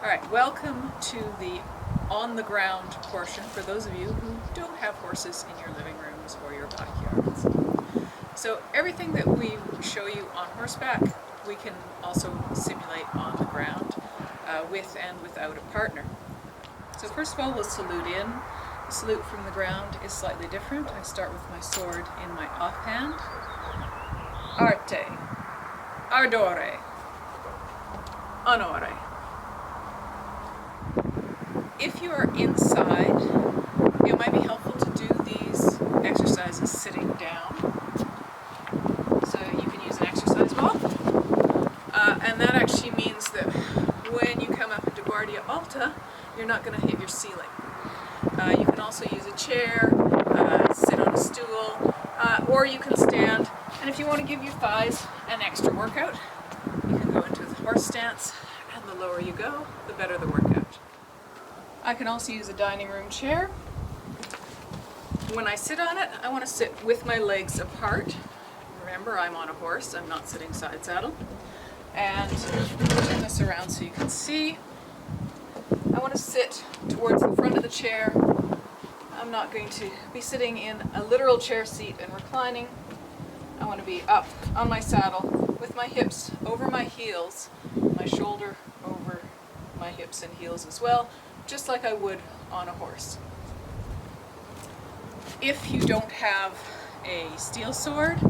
Alright, welcome to the on-the-ground portion for those of you who don't have horses in your living rooms or your backyards. So everything that we show you on horseback, we can also simulate on the ground with and without a partner. So first of all, we'll salute in. The salute from the ground is slightly different. I start with my sword in my offhand. Arte, ardore, onore. If you are inside, it might be helpful to do these exercises sitting down. So you can use an exercise ball. And that actually means that when you come up into Guardia Alta, you're not going to hit your ceiling. You can also use a chair, sit on a stool, or you can stand. And if you want to give your thighs an extra workout, you can go into the horse stance, and the lower you go, the better the workout. I can also use a dining room chair. When I sit on it, I want to sit with my legs apart. Remember, I'm on a horse, I'm not sitting side saddle. And turn this around so you can see. I want to sit towards the front of the chair. I'm not going to be sitting in a literal chair seat and reclining. I want to be up on my saddle with my hips over my heels, my shoulder over my hips and heels as well, just like I would on a horse. If you don't have a steel sword,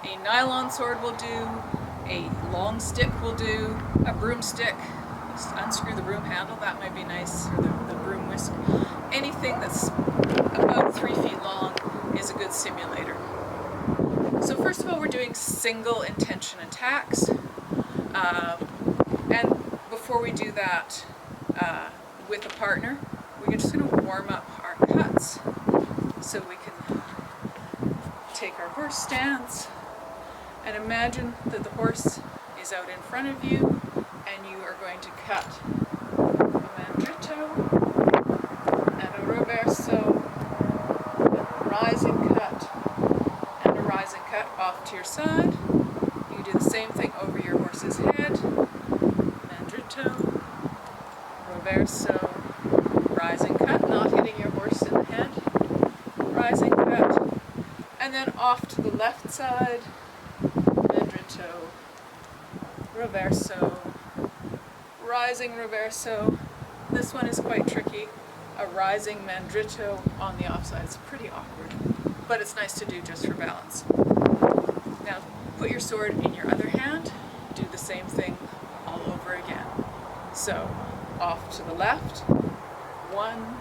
a nylon sword will do, a long stick will do, a broomstick, just unscrew the broom handle, that might be nice, or the broom whisk. Anything that's about 3 feet long is a good simulator. So first of all, we're doing single intention attacks. And before we do that with a partner, we're just going to warm up our cuts. So we can take our horse stance and imagine that the horse is out in front of you and you are going to cut a mandrito and a reverso, and a rising cut and a rising cut off to your side. You do the same thing over your horse's head. Mandrito, reverso, rising cut, not hitting your horse in the head. Rising cut. And then off to the left side. Mandrito, reverso, rising reverso. This one is quite tricky. A rising mandrito on the offside. It's pretty awkward, but it's nice to do just for balance. Now, put your sword in your other hand. Do the same thing all over again. So, off to the left. 1,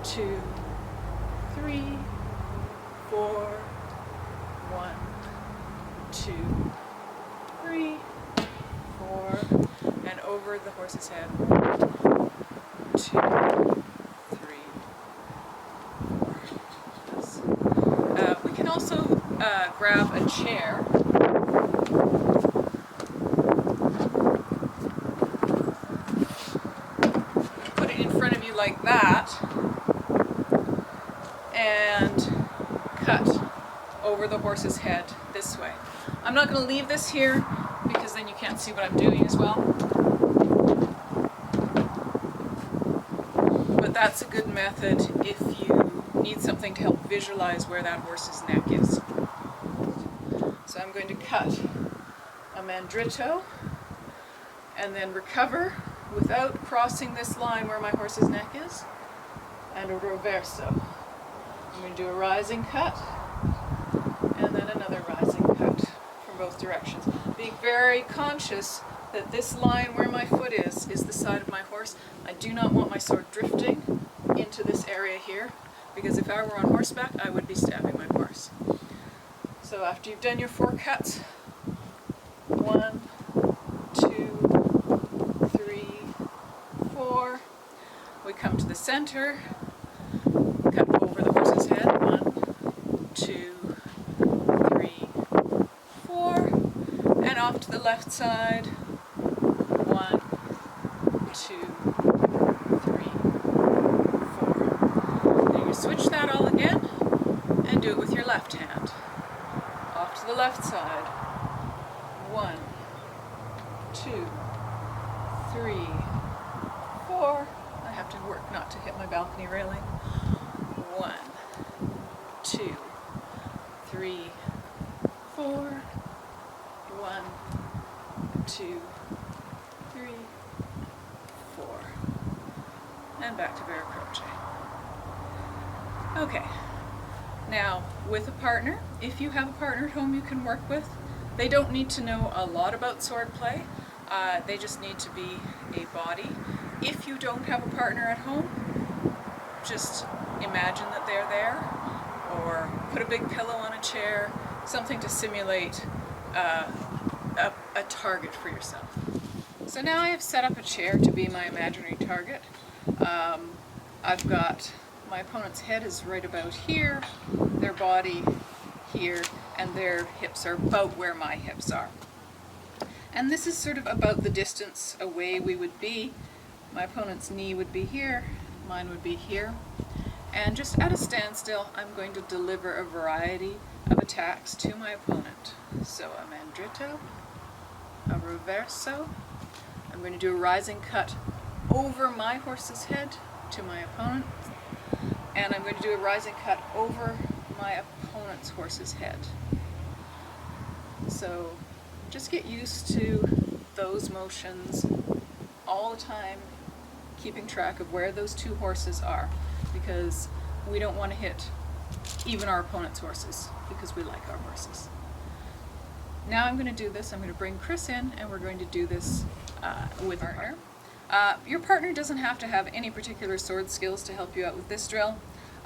2, 3, 4. 1, 2, 3, 4, and over the horse's head. 1, 2, 3, 4. We can also grab a chair. Put it in front of you like that, and cut over the horse's head this way. I'm not going to leave this here because then you can't see what I'm doing as well. But that's a good method if you need something to help visualize where that horse's neck is. So I'm going to cut a mandrito and then recover without crossing this line where my horse's neck is, and a reverso. I'm going to do a rising cut and then another rising cut from both directions. Being very conscious that this line where my foot is the side of my horse. I do not want my sword drifting into this area here, because if I were on horseback, I would be stabbing my horse. So after you've done your 4 cuts, 1, 2, 3, 4, we come to the center, cut over the horse's head, 1, 2, 3, 4, and off to the left side, 1, 2, 3, 4. Then you switch that all again, and do it with your left hand. Off to the left side, 1, 2, 3, work not to hit my balcony railing. 1, 2, 3, 4. 1, 2, 3, 4. And back to bear crochet. Okay. Now, with a partner, if you have a partner at home you can work with, they don't need to know a lot about sword play. They just need to be a body. If you don't have a partner at home, just imagine that they're there, or put a big pillow on a chair, something to simulate a target for yourself. So now I have set up a chair to be my imaginary target. I've got my opponent's head is right about here, their body here, and their hips are about where my hips are. And this is sort of about the distance away we would be. My opponent's knee would be here, mine would be here. And just at a standstill, I'm going to deliver a variety of attacks to my opponent. So a mandrito, a reverso. I'm going to do a rising cut over my horse's head to my opponent. And I'm going to do a rising cut over my opponent's horse's head. So just get used to those motions all the time, keeping track of where those two horses are, because we don't want to hit even our opponent's horses, because we like our horses. Now I'm going to do this, I'm going to bring Chris in, and we're going to do this with a partner. Your partner doesn't have to have any particular sword skills to help you out with this drill.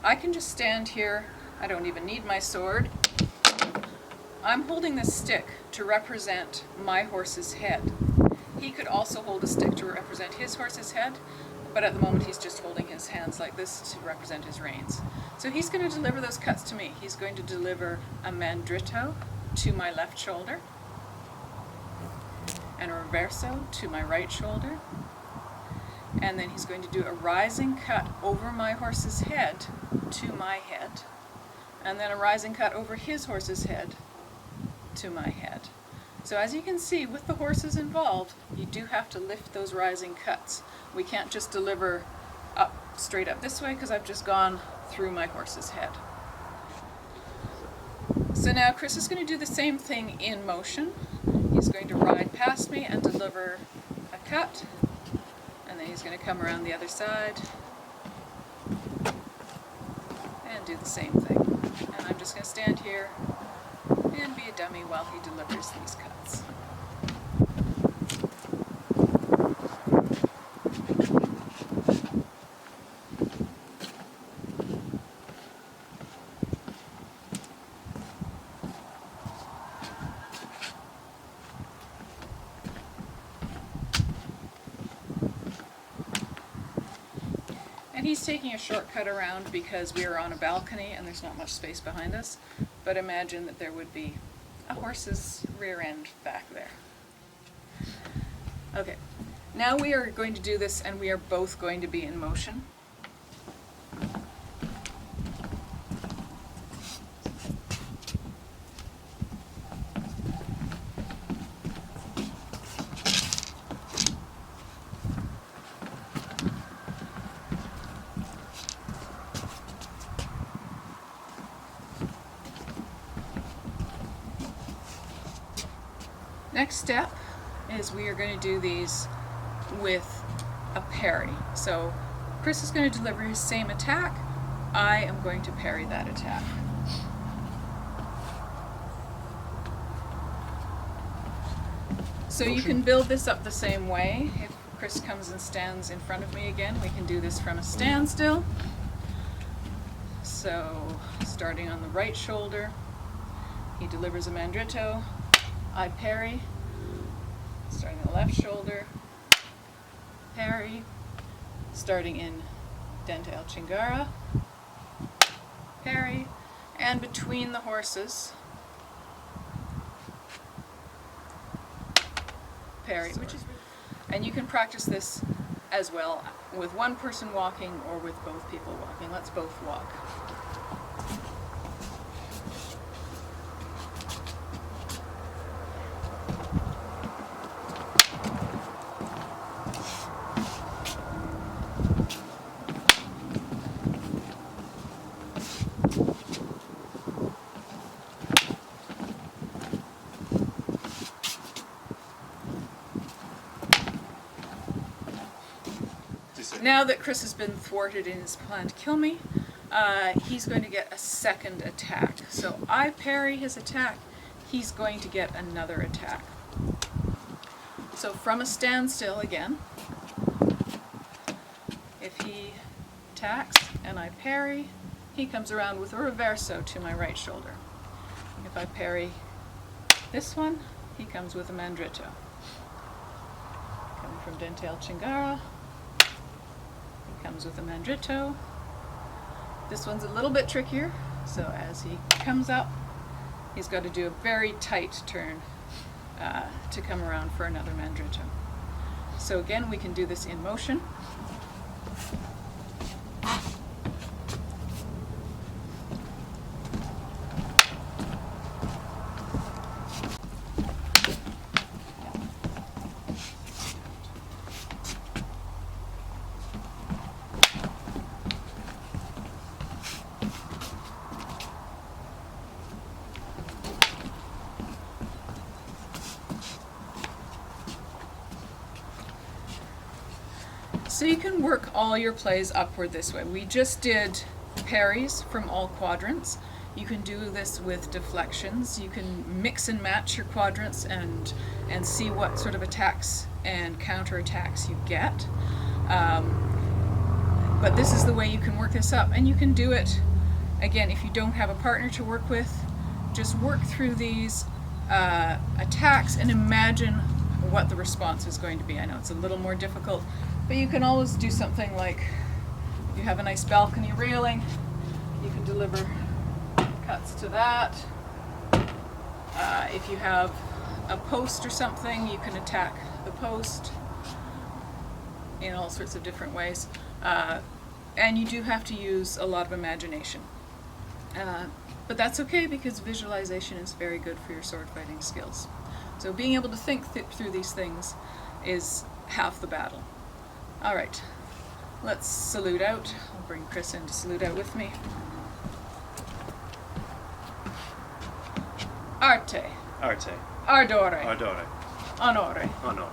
I can just stand here, I don't even need my sword. I'm holding this stick to represent my horse's head. He could also hold a stick to represent his horse's head, but at the moment he's just holding his hands like this to represent his reins. So he's going to deliver those cuts to me. He's going to deliver a mandrito to my left shoulder, and a reverso to my right shoulder, and then he's going to do a rising cut over my horse's head to my head, and then a rising cut over his horse's head to my head. So as you can see, with the horses involved, you do have to lift those rising cuts. We can't just deliver up, straight up this way, because I've just gone through my horse's head. So now Chris is going to do the same thing in motion. He's going to ride past me and deliver a cut, and then he's going to come around the other side and do the same thing. And I'm just going to stand here and be a dummy while he delivers these cuts. And he's taking a shortcut around because we are on a balcony and there's not much space behind us. But imagine that there would be a horse's rear end back there. Okay, now we are going to do this, and we are both going to be in motion. Next step is we are going to do these with a parry. So Chris is going to deliver his same attack. I am going to parry that attack. So you can build this up the same way. If Chris comes and stands in front of me again, we can do this from a standstill. So starting on the right shoulder, he delivers a mandrito. I parry, starting the left shoulder, parry, starting in Dente El Chingara, parry, and between the horses, parry, and you can practice this as well with one person walking or with both people walking. Let's both walk. now that Chris has been thwarted in his plan to kill me, he's going to get a second attack. So I parry his attack, he's going to get another attack. So from a standstill again, if he attacks and I parry, he comes around with a reverso to my right shoulder. If I parry this one, he comes with a mandritto. Coming from Dentale Chingara, he comes with a mandritto. This one's a little bit trickier, so as he comes up, he's got to do a very tight turn to come around for another mandritto. So again, we can do this in motion. So you can work all your plays upward this way. We just did parries from all quadrants. You can do this with deflections. You can mix and match your quadrants and see what sort of attacks and counterattacks you get. But this is the way you can work this up, and you can do it, again, if you don't have a partner to work with, just work through these attacks and imagine what the response is going to be. I know it's a little more difficult, but you can always do something like, you have a nice balcony railing, you can deliver cuts to that. If you have a post or something, you can attack the post in all sorts of different ways. And you do have to use a lot of imagination. But that's okay, because visualization is very good for your sword fighting skills. So being able to think through these things is half the battle. Alright, let's salute out. I'll bring Chris in to salute out with me. Arte. Arte. Ardore. Ardore. Onore. Honore.